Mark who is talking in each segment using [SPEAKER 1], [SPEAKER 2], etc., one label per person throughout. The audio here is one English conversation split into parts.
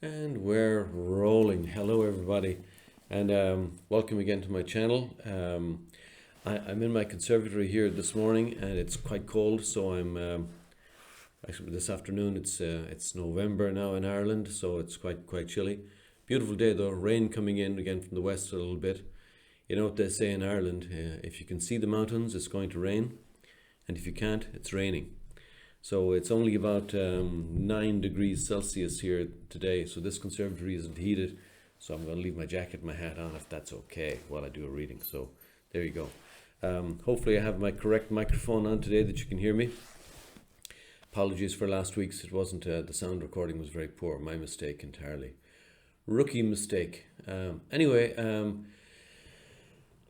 [SPEAKER 1] And we're rolling. Hello, everybody, and welcome again to my channel. I'm in my conservatory here this morning, and it's quite cold. So I'm actually this afternoon. It's November now in Ireland, so it's quite chilly. Beautiful day though. Rain coming in again from the west a little bit. You know what they say in Ireland: if you can see the mountains, it's going to rain, and if you can't, it's raining. So it's only about 9 degrees Celsius here today. So this conservatory isn't heated. So I'm going to leave my jacket and my hat on if that's okay while I do a reading. So there you go. Hopefully I have my correct microphone on today that you can hear me. Apologies for last week's. It wasn't, the sound recording was very poor. My mistake entirely. Rookie mistake.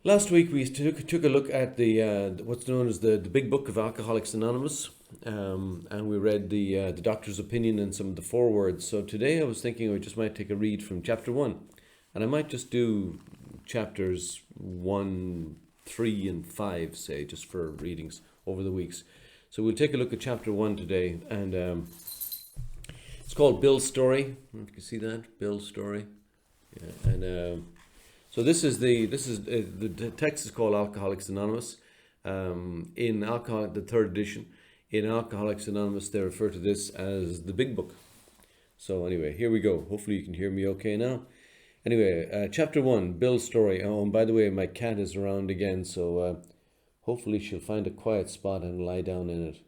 [SPEAKER 1] Last week we took a look at the what's known as the big book of Alcoholics Anonymous, and we read the doctor's opinion and some of the forewords. So today I was thinking I just might take a read from chapter 1, and I might just do chapters 1, 3, and 5, say, just for readings over the weeks. So we'll take a look at chapter 1 today, and it's called Bill's Story. You can see that, Bill's Story, yeah, and. So the text is called Alcoholics Anonymous. The third edition, in Alcoholics Anonymous, they refer to this as the Big Book. So anyway, here we go. Hopefully you can hear me okay now. Anyway, chapter 1, Bill's Story. Oh, and by the way, my cat is around again, so hopefully she'll find a quiet spot and lie down in it.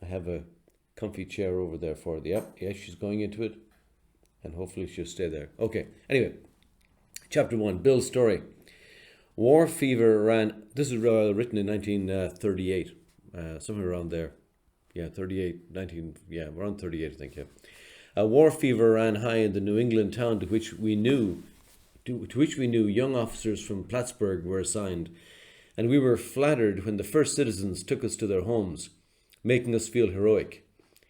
[SPEAKER 1] I have a comfy chair over there for her. Yep, yes, she's going into it, and hopefully she'll stay there. Okay, anyway. Chapter 1, Bill's Story. War fever ran, this is written in 1938, somewhere around there. Yeah, 38, 19, yeah, around 38, I think, yeah. War fever ran high in the New England town to which we knew young officers from Plattsburgh were assigned, and we were flattered when the first citizens took us to their homes, making us feel heroic.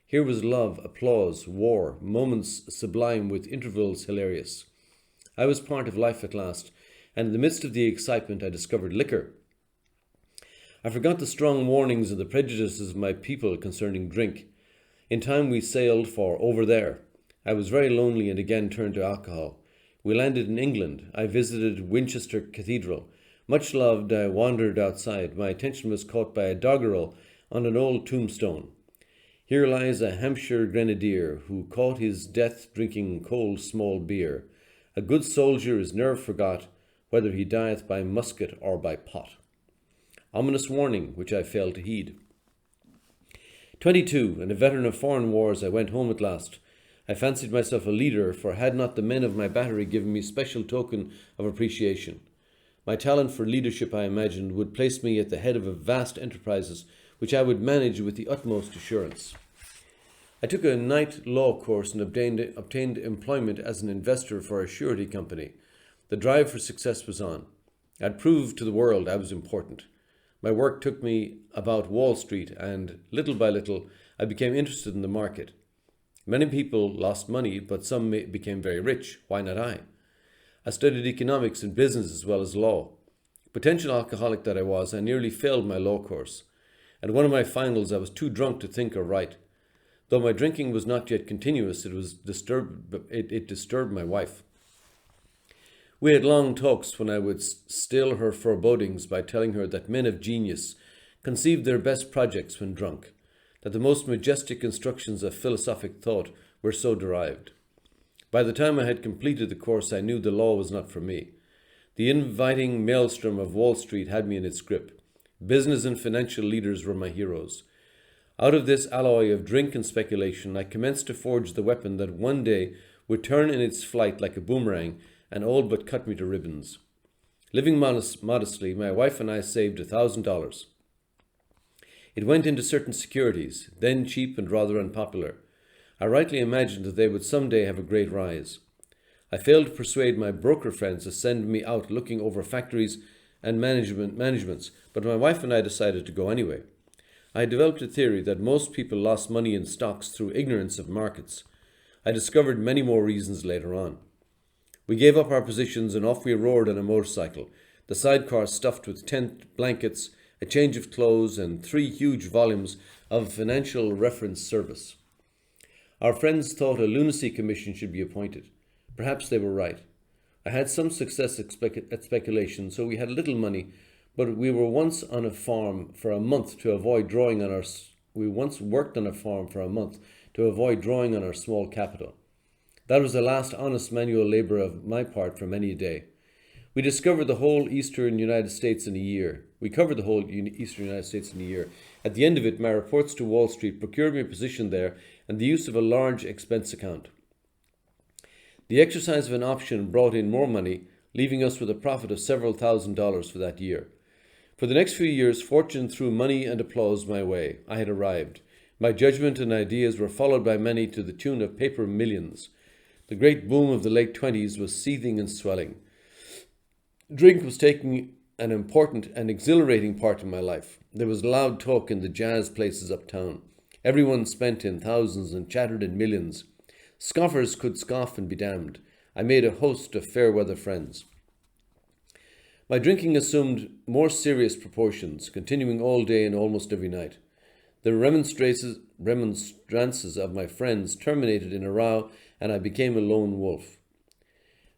[SPEAKER 1] Here was love, applause, war, moments sublime with intervals hilarious. I was part of life at last, and in the midst of the excitement I discovered liquor. I forgot the strong warnings and the prejudices of my people concerning drink. In time we sailed for over there. I was very lonely and again turned to alcohol. We landed in England. I visited Winchester Cathedral. Much loved, I wandered outside. My attention was caught by a doggerel on an old tombstone. Here lies a Hampshire grenadier who caught his death drinking cold small beer. A good soldier is ne'er forgot, whether he dieth by musket or by pot. Ominous warning, which I failed to heed. 22, and a veteran of foreign wars, I went home at last. I fancied myself a leader, for had not the men of my battery given me special token of appreciation. My talent for leadership, I imagined, would place me at the head of vast enterprises, which I would manage with the utmost assurance. I took a night law course and obtained employment as an investor for a surety company. The drive for success was on. I'd proved to the world I was important. My work took me about Wall Street, and little by little I became interested in the market. Many people lost money, but some became very rich. Why not I? I studied economics and business as well as law. Potential alcoholic that I was, I nearly failed my law course. At one of my finals I was too drunk to think or write. Though my drinking was not yet continuous, it disturbed my wife. We had long talks when I would still her forebodings by telling her that men of genius conceived their best projects when drunk, that the most majestic constructions of philosophic thought were so derived. By the time I had completed the course, I knew the law was not for me. The inviting maelstrom of Wall Street had me in its grip. Business and financial leaders were my heroes. Out of this alloy of drink and speculation, I commenced to forge the weapon that one day would turn in its flight like a boomerang and all but cut me to ribbons. Living modestly, my wife and I saved $1,000. It went into certain securities, then cheap and rather unpopular. I rightly imagined that they would someday have a great rise. I failed to persuade my broker friends to send me out looking over factories and managements, but my wife and I decided to go anyway. I developed a theory that most people lost money in stocks through ignorance of markets. I discovered many more reasons later on. We gave up our positions and off we roared on a motorcycle, the sidecar stuffed with tent, blankets, a change of clothes, and 3 huge volumes of financial reference service. Our friends thought a lunacy commission should be appointed. Perhaps they were right. I had some success at speculation, so we had little money, but we were once on a farm for a month to avoid drawing on our. We once worked on a farm for a month to avoid drawing on our small capital. That was the last honest manual labour of my part for many a day. We discovered the whole eastern United States in a year. We covered the whole eastern United States in a year. At the end of it, my reports to Wall Street procured me a position there and the use of a large expense account. The exercise of an option brought in more money, leaving us with a profit of several $1,000s for that year. For the next few years, fortune threw money and applause my way. I had arrived. My judgment and ideas were followed by many to the tune of paper millions. The great boom of the late 20s was seething and swelling. Drink was taking an important and exhilarating part in my life. There was loud talk in the jazz places uptown. Everyone spent in thousands and chattered in millions. Scoffers could scoff and be damned. I made a host of fair-weather friends. My drinking assumed more serious proportions, continuing all day and almost every night. The remonstrances of my friends terminated in a row, and I became a lone wolf.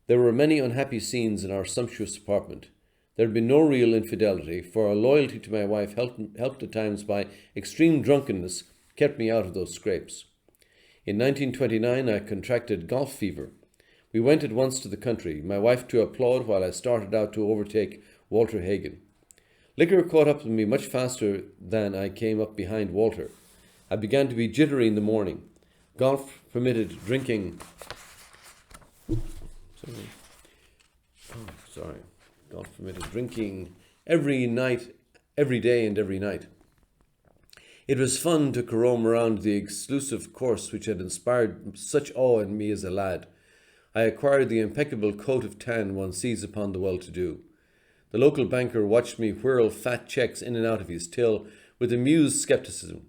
[SPEAKER 1] There were many unhappy scenes in our sumptuous apartment. There had been no real infidelity, for our loyalty to my wife helped at times by extreme drunkenness kept me out of those scrapes. In 1929 I contracted golf fever. We went at once to the country, my wife to applaud while I started out to overtake Walter Hagen. Liquor caught up with me much faster than I came up behind Walter. I began to be jittery in the morning. Golf permitted drinking. Golf permitted drinking every night, every day and every night. It was fun to carom around the exclusive course which had inspired such awe in me as a lad. I acquired the impeccable coat of tan one sees upon the well-to-do. The local banker watched me whirl fat checks in and out of his till with amused skepticism.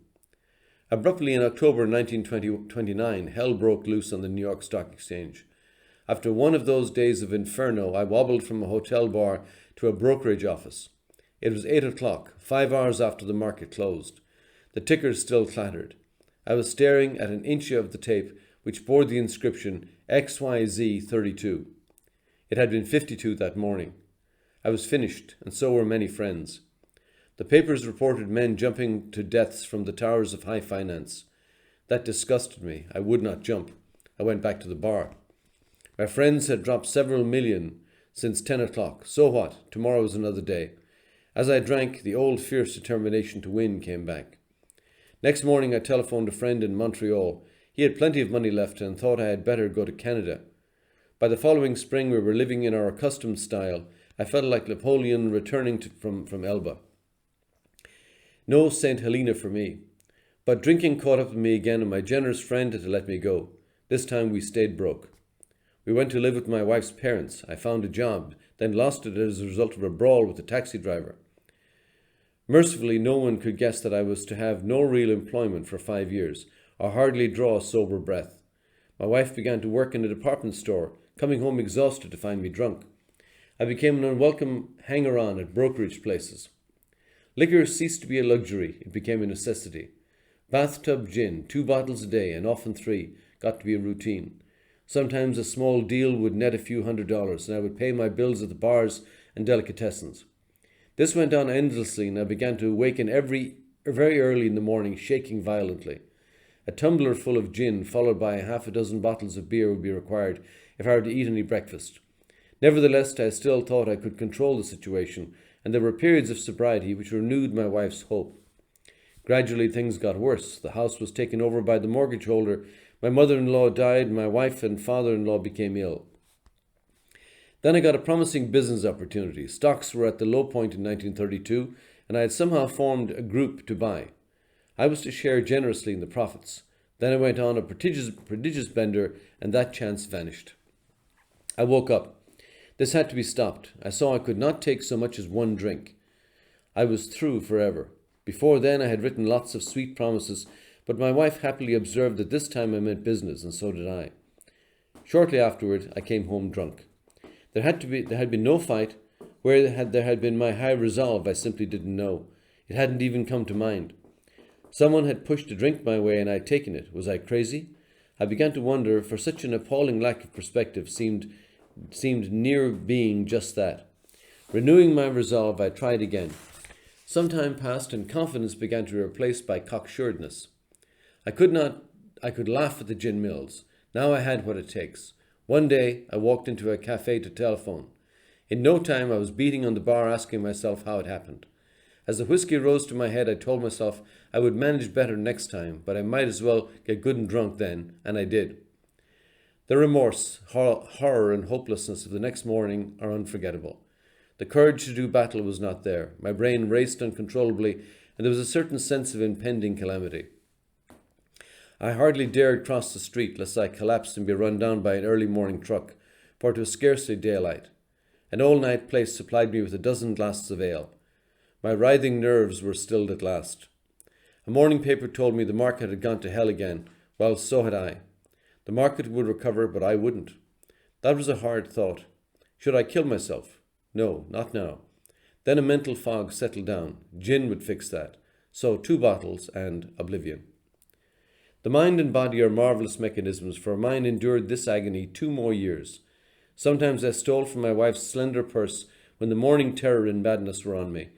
[SPEAKER 1] Abruptly in October 1929, hell broke loose on the New York Stock Exchange. After one of those days of inferno, I wobbled from a hotel bar to a brokerage office. It was 8 o'clock, 5 hours after the market closed. The tickers still clattered. I was staring at an inch of the tape which bore the inscription XYZ32. It had been 52 that morning. I was finished, and so were many friends. The papers reported men jumping to deaths from the towers of high finance. That disgusted me. I would not jump. I went back to the bar. My friends had dropped several million since 10 o'clock. So what? Tomorrow was another day. As I drank, the old fierce determination to win came back. Next morning I telephoned a friend in Montreal. He had plenty of money left and thought I had better go to Canada. By the following spring we were living in our accustomed style. I felt like Napoleon returning from Elba. No St. Helena for me. But drinking caught up with me again and my generous friend had to let me go. This time we stayed broke. We went to live with my wife's parents. I found a job, then lost it as a result of a brawl with a taxi driver. Mercifully, no one could guess that I was to have no real employment for 5 years, or hardly draw a sober breath. My wife began to work in a department store, coming home exhausted to find me drunk. I became an unwelcome hanger-on at brokerage places. Liquor ceased to be a luxury, it became a necessity. Bathtub gin, 2 bottles a day, and often 3, got to be a routine. Sometimes a small deal would net a few $100s, and I would pay my bills at the bars and delicatessens. This went on endlessly, and I began to awaken very early in the morning, shaking violently. A tumbler full of gin, followed by half a dozen bottles of beer, would be required if I were to eat any breakfast. Nevertheless, I still thought I could control the situation, and there were periods of sobriety which renewed my wife's hope. Gradually things got worse. The house was taken over by the mortgage holder. My mother-in-law died, and my wife and father-in-law became ill. Then I got a promising business opportunity. Stocks were at the low point in 1932, and I had somehow formed a group to buy. I was to share generously in the profits. Then I went on a prodigious bender, and that chance vanished. I woke up. This had to be stopped. I saw I could not take so much as one drink. I was through forever. Before then I had written lots of sweet promises, but my wife happily observed that this time I meant business, and so did I. Shortly afterward, I came home drunk. There had been no fight. Where there had been my high resolve, I simply didn't know. It hadn't even come to mind. Someone had pushed a drink my way, and I had taken it. Was I crazy? I began to wonder, for such an appalling lack of perspective seemed near being just that. Renewing my resolve, I tried again. Some time passed, and confidence began to be replaced by cocksuredness. I could laugh at the gin mills. Now I had what it takes. One day, I walked into a cafe to telephone. In no time, I was beating on the bar, asking myself how it happened. As the whiskey rose to my head, I told myself I would manage better next time, but I might as well get good and drunk then, and I did. The remorse, horror, and hopelessness of the next morning are unforgettable. The courage to do battle was not there. My brain raced uncontrollably, and there was a certain sense of impending calamity. I hardly dared cross the street lest I collapse and be run down by an early morning truck, for it was scarcely daylight. An all-night place supplied me with a dozen glasses of ale. My writhing nerves were stilled at last. A morning paper told me the market had gone to hell again. Well, so had I. The market would recover, but I wouldn't. That was a hard thought. Should I kill myself? No, not now. Then a mental fog settled down. Gin would fix that. So 2 bottles and oblivion. The mind and body are marvellous mechanisms, for mine endured this agony 2 more years. Sometimes I stole from my wife's slender purse when the morning terror and madness were on me.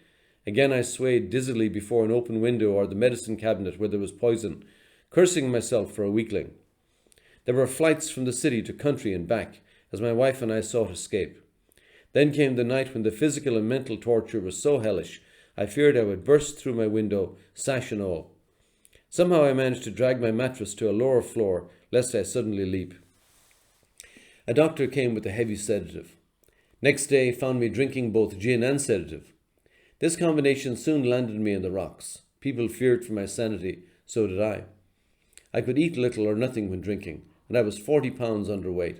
[SPEAKER 1] Again I swayed dizzily before an open window or the medicine cabinet where there was poison, cursing myself for a weakling. There were flights from the city to country and back, as my wife and I sought escape. Then came the night when the physical and mental torture was so hellish, I feared I would burst through my window, sash and all. Somehow I managed to drag my mattress to a lower floor, lest I suddenly leap. A doctor came with a heavy sedative. Next day found me drinking both gin and sedative. This combination soon landed me in the rocks. People feared for my sanity, so did I. I could eat little or nothing when drinking, and I was 40 pounds underweight.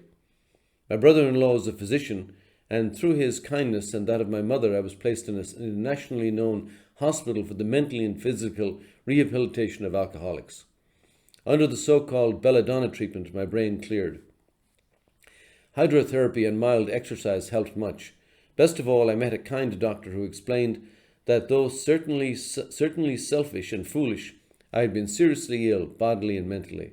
[SPEAKER 1] My brother-in-law is a physician, and through his kindness and that of my mother, I was placed in a nationally known hospital for the mental and physical rehabilitation of alcoholics. Under the so-called belladonna treatment, my brain cleared. Hydrotherapy and mild exercise helped much. Best of all, I met a kind doctor who explained that though certainly selfish and foolish, I had been seriously ill, bodily and mentally.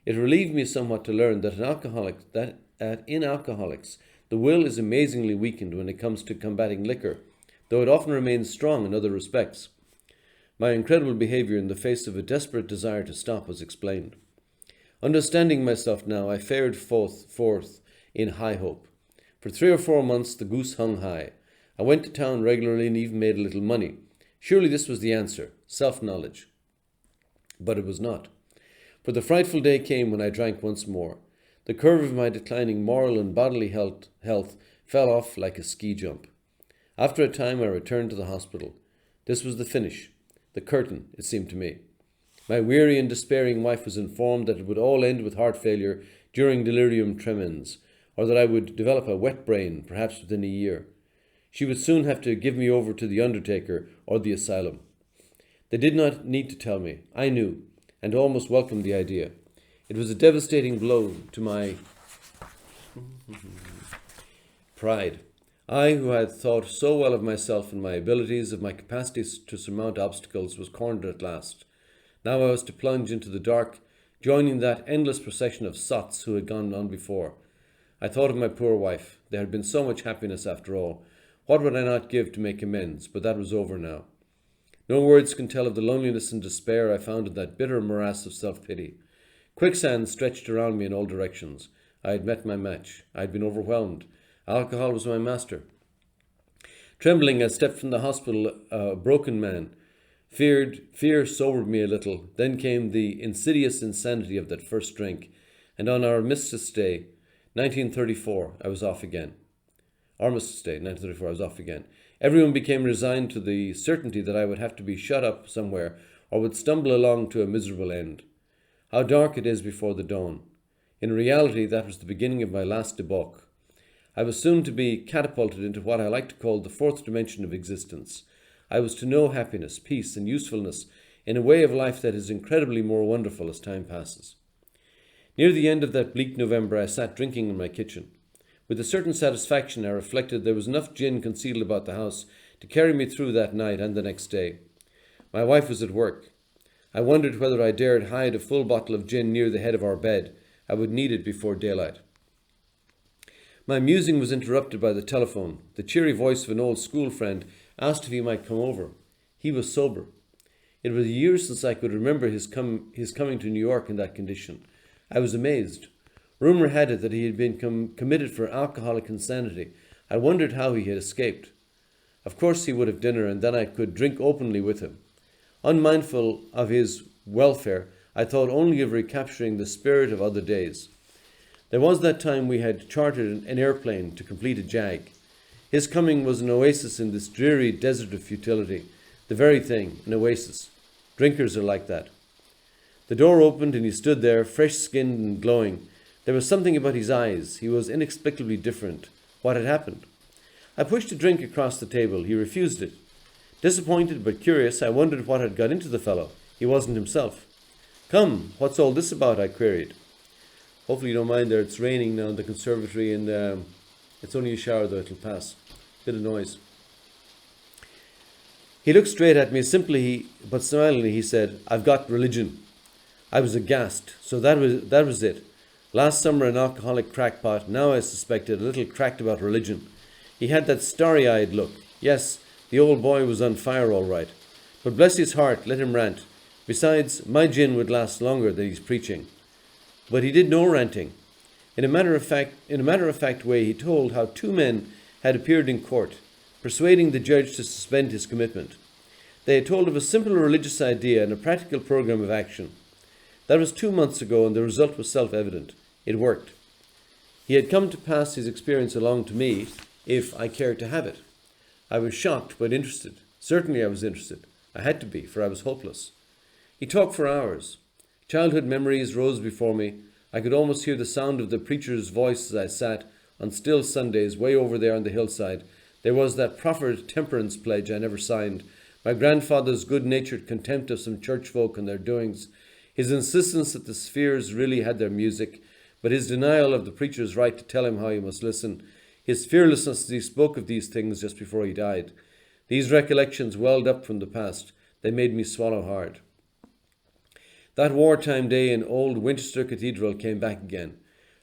[SPEAKER 1] It relieved me somewhat to learn that in alcoholics, the will is amazingly weakened when it comes to combating liquor, though it often remains strong in other respects. My incredible behaviour in the face of a desperate desire to stop was explained. Understanding myself now, I fared forth in high hope. For 3 or 4 months the goose hung high. I went to town regularly and even made a little money. Surely this was the answer, self-knowledge. But it was not. For the frightful day came when I drank once more. The curve of my declining moral and bodily health fell off like a ski jump. After a time I returned to the hospital. This was the finish, the curtain, it seemed to me. My weary and despairing wife was informed that it would all end with heart failure during delirium tremens, or that I would develop a wet brain, perhaps within a year. She would soon have to give me over to the undertaker or the asylum. They did not need to tell me. I knew, and almost welcomed the idea. It was a devastating blow to my pride. I, who had thought so well of myself and my abilities, of my capacities to surmount obstacles, was cornered at last. Now I was to plunge into the dark, joining that endless procession of sots who had gone on before. I thought of my poor wife. There had been so much happiness after all. What would I not give to make amends? But that was over now. No words can tell of the loneliness and despair I found in that bitter morass of self-pity. Quicksand stretched around me in all directions. I had met my match. I had been overwhelmed. Alcohol was my master. Trembling, I stepped from the hospital, a broken man. Fear sobered me a little. Then came the insidious insanity of that first drink. And on our Armistice Day, 1934, I was off again. Armistice Day, 1934, I was off again. Everyone became resigned to the certainty that I would have to be shut up somewhere or would stumble along to a miserable end. How dark it is before the dawn. In reality, that was the beginning of my last debauch. I was soon to be catapulted into what I like to call the 4th dimension of existence. I was to know happiness, peace, and usefulness in a way of life that is incredibly more wonderful as time passes. Near the end of that bleak November, I sat drinking in my kitchen. With a certain satisfaction, I reflected there was enough gin concealed about the house to carry me through that night and the next day. My wife was at work. I wondered whether I dared hide a full bottle of gin near the head of our bed. I would need it before daylight. My musing was interrupted by the telephone. The cheery voice of an old school friend asked if he might come over. He was sober. It was years since I could remember his coming to New York in that condition. I was amazed. Rumour had it that he had been committed for alcoholic insanity. I wondered how he had escaped. Of course he would have dinner, and then I could drink openly with him. Unmindful of his welfare, I thought only of recapturing the spirit of other days. There was that time we had chartered an airplane to complete a jag. His coming was an oasis in this dreary desert of futility. The very thing, an oasis. Drinkers are like that. The door opened and he stood there, fresh-skinned and glowing. There was something about his eyes. He was inexplicably different. What had happened? I pushed a drink across the table. He refused it. Disappointed but curious, I wondered what had got into the fellow. He wasn't himself. "Come, what's all this about?" I queried. Hopefully you don't mind there. It's raining now in the conservatory, and it's only a shower though, it'll pass. Bit of noise. He looked straight at me, simply but smilingly. He said, "I've got religion." I was aghast. So that was it. Last summer an alcoholic crackpot, now I suspected a little cracked about religion. He had that starry-eyed look. Yes, the old boy was on fire all right. But bless his heart, let him rant. Besides, my gin would last longer than his preaching. But he did no ranting. In a matter-of-fact way, he told how two men had appeared in court, persuading the judge to suspend his commitment. They had told of a simple religious idea and a practical program of action. That was 2 months ago, and the result was self-evident. It worked. He had come to pass his experience along to me, if I cared to have it. I was shocked, but interested. Certainly I was interested. I had to be, for I was hopeless. He talked for hours. Childhood memories rose before me. I could almost hear the sound of the preacher's voice as I sat on still Sundays way over there on the hillside. There was that proffered temperance pledge I never signed, my grandfather's good-natured contempt of some church folk and their doings, his insistence that the spheres really had their music, but his denial of the preacher's right to tell him how he must listen, his fearlessness as he spoke of these things just before he died. These recollections welled up from the past. They made me swallow hard. That wartime day in old Winchester Cathedral came back again.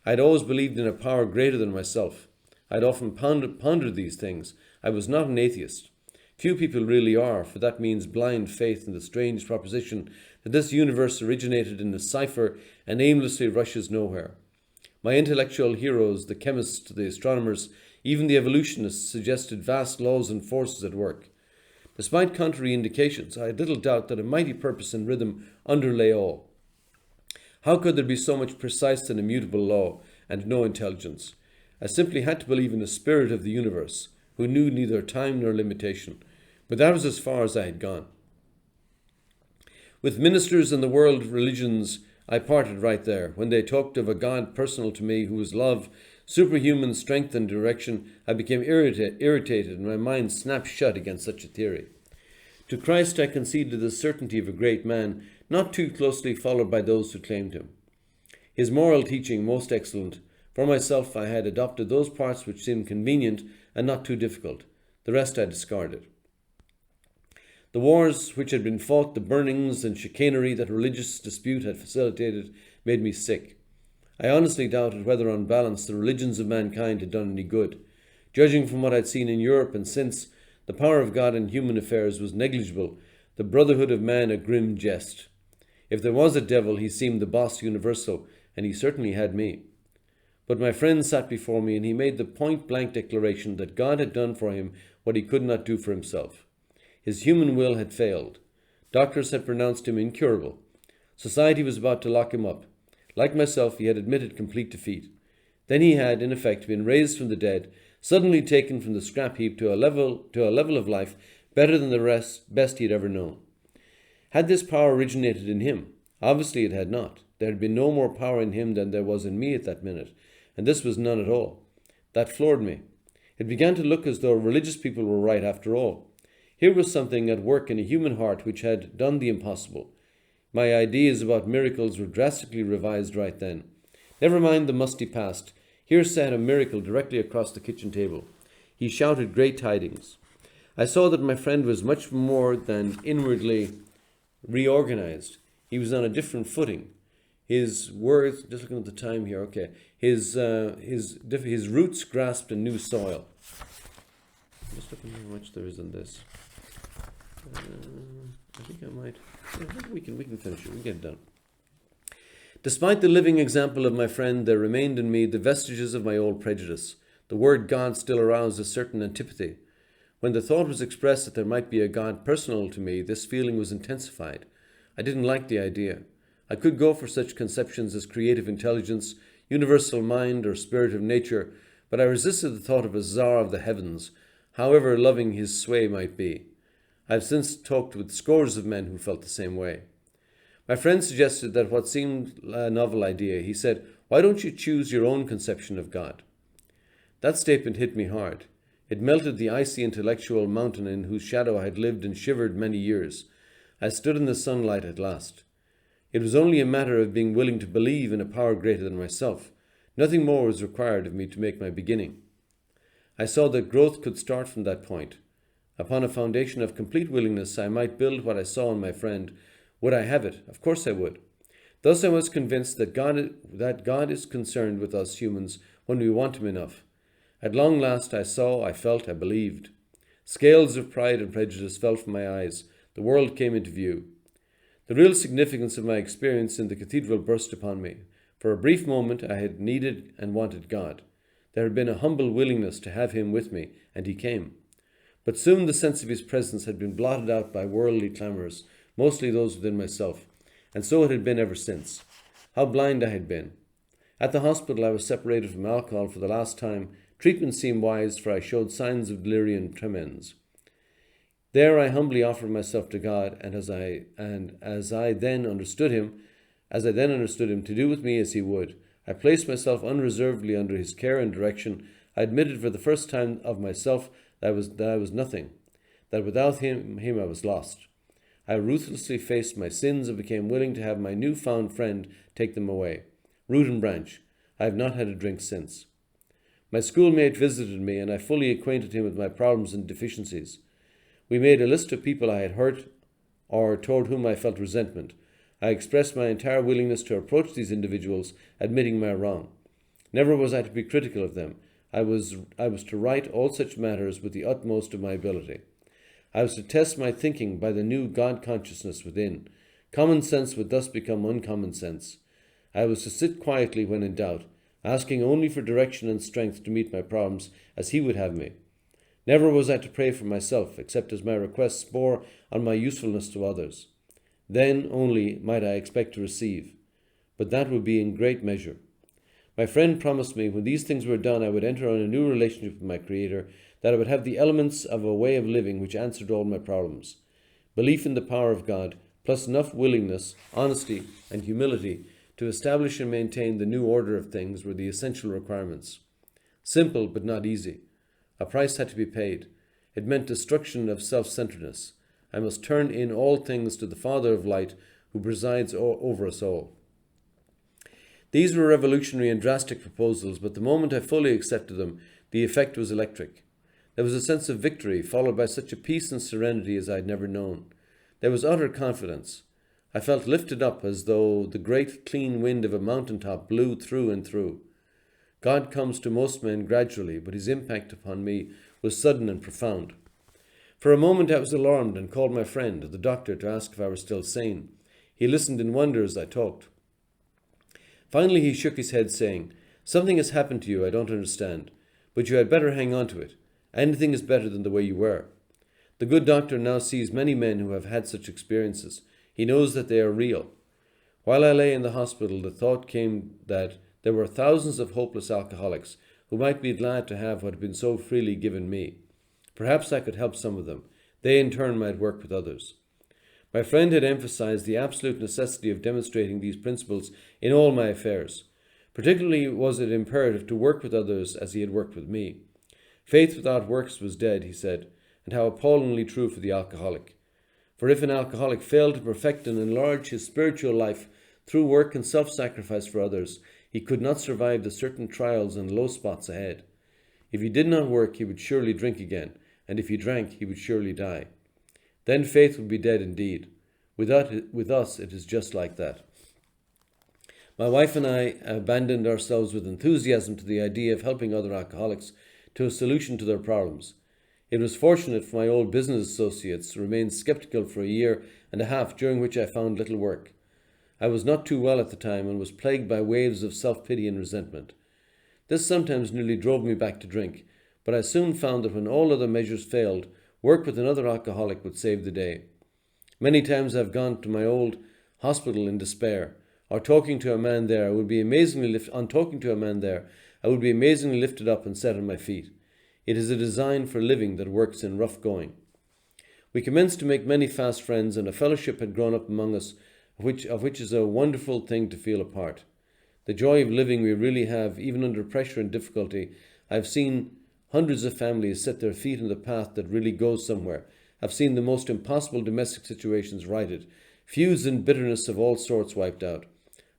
[SPEAKER 1] I had always believed in a power greater than myself. I had often pondered these things. I was not an atheist. Few people really are, for that means blind faith in the strange proposition that this universe originated in a cipher and aimlessly rushes nowhere. My intellectual heroes, the chemists, the astronomers, even the evolutionists, suggested vast laws and forces at work. Despite contrary indications, I had little doubt that a mighty purpose and rhythm underlay all. How could there be so much precise and immutable law and no intelligence? I simply had to believe in the spirit of the universe, who knew neither time nor limitation. But that was as far as I had gone. With ministers and the world religions, I parted right there. When they talked of a God personal to me who was love, superhuman strength and direction, I became irritated and my mind snapped shut against such a theory. To Christ I conceded the certainty of a great man, not too closely followed by those who claimed him. His moral teaching most excellent. For myself I had adopted those parts which seemed convenient and not too difficult. The rest I discarded. The wars which had been fought, the burnings and chicanery that religious dispute had facilitated, made me sick. I honestly doubted whether on balance the religions of mankind had done any good. Judging from what I'd seen in Europe and since, the power of God in human affairs was negligible, the brotherhood of man a grim jest. If there was a devil, he seemed the boss universal, and he certainly had me. But my friend sat before me, and he made the point-blank declaration that God had done for him what he could not do for himself. His human will had failed. Doctors had pronounced him incurable. Society was about to lock him up. Like myself, he had admitted complete defeat. Then he had, in effect, been raised from the dead, suddenly taken from the scrap heap to a level of life better than the best he had ever known. Had this power originated in him? Obviously it had not. There had been no more power in him than there was in me at that minute, and this was none at all. That floored me. It began to look as though religious people were right after all. Here was something at work in a human heart which had done the impossible. My ideas about miracles were drastically revised right then. Never mind the musty past. Here sat a miracle directly across the kitchen table. He shouted great tidings. I saw that my friend was much more than inwardly reorganized. He was on a different footing. His words, just looking at the time here, okay, his roots grasped a new soil. I'm just looking how much there is in this. I think I might. Yeah, we can finish it. We can get it done. Despite the living example of my friend, there remained in me the vestiges of my old prejudice. The word God still aroused a certain antipathy. When the thought was expressed that there might be a God personal to me, this feeling was intensified. I didn't like the idea. I could go for such conceptions as creative intelligence, universal mind, or spirit of nature, but I resisted the thought of a czar of the heavens, however loving his sway might be. I have since talked with scores of men who felt the same way. My friend suggested that what seemed a novel idea. He said, "Why don't you choose your own conception of God?" That statement hit me hard. It melted the icy intellectual mountain in whose shadow I had lived and shivered many years. I stood in the sunlight at last. It was only a matter of being willing to believe in a power greater than myself. Nothing more was required of me to make my beginning. I saw that growth could start from that point. Upon a foundation of complete willingness, I might build what I saw in my friend. Would I have it? Of course I would. Thus I was convinced that God is concerned with us humans when we want him enough. At long last I saw, I felt, I believed. Scales of pride and prejudice fell from my eyes. The world came into view. The real significance of my experience in the cathedral burst upon me. For a brief moment I had needed and wanted God. There had been a humble willingness to have him with me, and he came. But soon the sense of his presence had been blotted out by worldly clamours, mostly those within myself, and so it had been ever since. How blind I had been. At the hospital I was separated from alcohol for the last time. Treatment seemed wise, for I showed signs of delirium tremens. There I humbly offered myself to God, and as I then understood him to do with me as he would. I placed myself unreservedly under his care and direction. I admitted for the first time of myself that I was nothing, that without him I was lost. I ruthlessly faced my sins and became willing to have my new-found friend take them away. Root and branch. I have not had a drink since. My schoolmate visited me, and I fully acquainted him with my problems and deficiencies. We made a list of people I had hurt or toward whom I felt resentment. I expressed my entire willingness to approach these individuals, admitting my wrong. Never was I to be critical of them. I was to right all such matters with the utmost of my ability. I was to test my thinking by the new God consciousness within. Common sense would thus become uncommon sense. I was to sit quietly when in doubt, asking only for direction and strength to meet my problems as he would have me. Never was I to pray for myself, except as my requests bore on my usefulness to others. Then only might I expect to receive, but that would be in great measure. My friend promised me when these things were done I would enter on a new relationship with my Creator, that I would have the elements of a way of living which answered all my problems. Belief in the power of God, plus enough willingness, honesty, and humility to establish and maintain the new order of things were the essential requirements. Simple, but not easy. A price had to be paid. It meant destruction of self-centeredness. I must turn in all things to the Father of light, who presides over us all. These were revolutionary and drastic proposals, but the moment I fully accepted them, the effect was electric. There was a sense of victory, followed by such a peace and serenity as I had never known. There was utter confidence. I felt lifted up as though the great clean wind of a mountaintop blew through and through. God comes to most men gradually, but his impact upon me was sudden and profound. For a moment I was alarmed and called my friend, the doctor, to ask if I were still sane. He listened in wonder as I talked. Finally he shook his head, saying, "Something has happened to you I don't understand, but you had better hang on to it. Anything is better than the way you were." The good doctor now sees many men who have had such experiences. He knows that they are real. While I lay in the hospital, the thought came that there were thousands of hopeless alcoholics who might be glad to have what had been so freely given me. Perhaps I could help some of them. They in turn might work with others. My friend had emphasized the absolute necessity of demonstrating these principles in all my affairs. Particularly was it imperative to work with others as he had worked with me. Faith without works was dead, he said, and how appallingly true for the alcoholic. For if an alcoholic failed to perfect and enlarge his spiritual life through work and self-sacrifice for others, he could not survive the certain trials and low spots ahead. If he did not work, he would surely drink again, and if he drank, he would surely die. Then faith would be dead indeed. With us, it is just like that. My wife and I abandoned ourselves with enthusiasm to the idea of helping other alcoholics to a solution to their problems. It was fortunate for my old business associates to remain skeptical for a year and a half, during which I found little work. I was not too well at the time and was plagued by waves of self-pity and resentment. This sometimes nearly drove me back to drink, but I soon found that when all other measures failed, work with another alcoholic would save the day. Many times I've gone to my old hospital in despair, or talking to a man there, I would be amazingly lifted up and set on my feet. It is a design for living that works in rough going. We commenced to make many fast friends, and a fellowship had grown up among us, of which is a wonderful thing to feel a part. The joy of living we really have, even under pressure and difficulty. I've seen hundreds of families set their feet on the path that really goes somewhere. I've seen the most impossible domestic situations righted, feuds and bitterness of all sorts wiped out.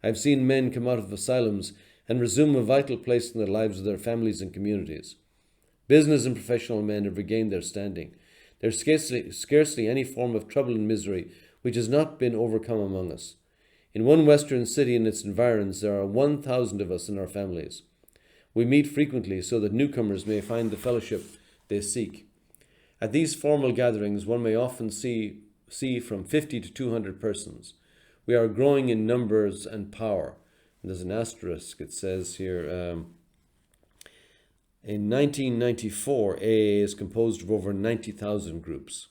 [SPEAKER 1] I've seen men come out of asylums and resume a vital place in the lives of their families and communities. Business and professional men have regained their standing. There's scarcely any form of trouble and misery which has not been overcome among us. In one western city and its environs, there are 1,000 of us in our families. We meet frequently so that newcomers may find the fellowship they seek. At these formal gatherings, one may often see from 50 to 200 persons. We are growing in numbers and power. And there's an asterisk, it says here, in 1994, AA is composed of over 90,000 groups.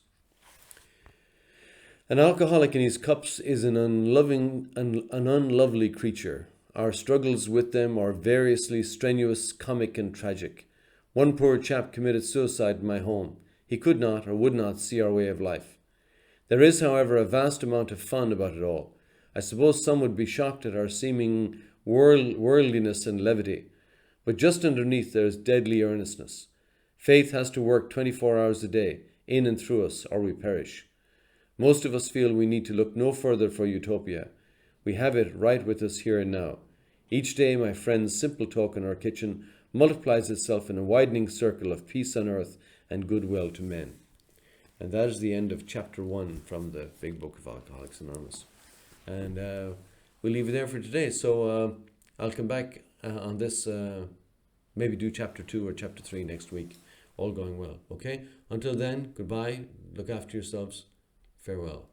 [SPEAKER 1] An alcoholic in his cups is an unlovely creature. Our struggles with them are variously strenuous, comic and tragic. One poor chap committed suicide in my home. He could not or would not see our way of life. There is, however, a vast amount of fun about it all. I suppose some would be shocked at our seeming worldliness and levity. But just underneath there is deadly earnestness. Faith has to work 24 hours a day, in and through us, or we perish. Most of us feel we need to look no further for utopia. We have it right with us here and now. Each day, my friend's simple talk in our kitchen multiplies itself in a widening circle of peace on earth and goodwill to men. And that is the end of chapter 1 from the Big Book of Alcoholics Anonymous. And we'll leave it there for today. So I'll come back on this, maybe do chapter 2 or chapter 3 next week, all going well. Okay? Until then, goodbye. Look after yourselves. Farewell.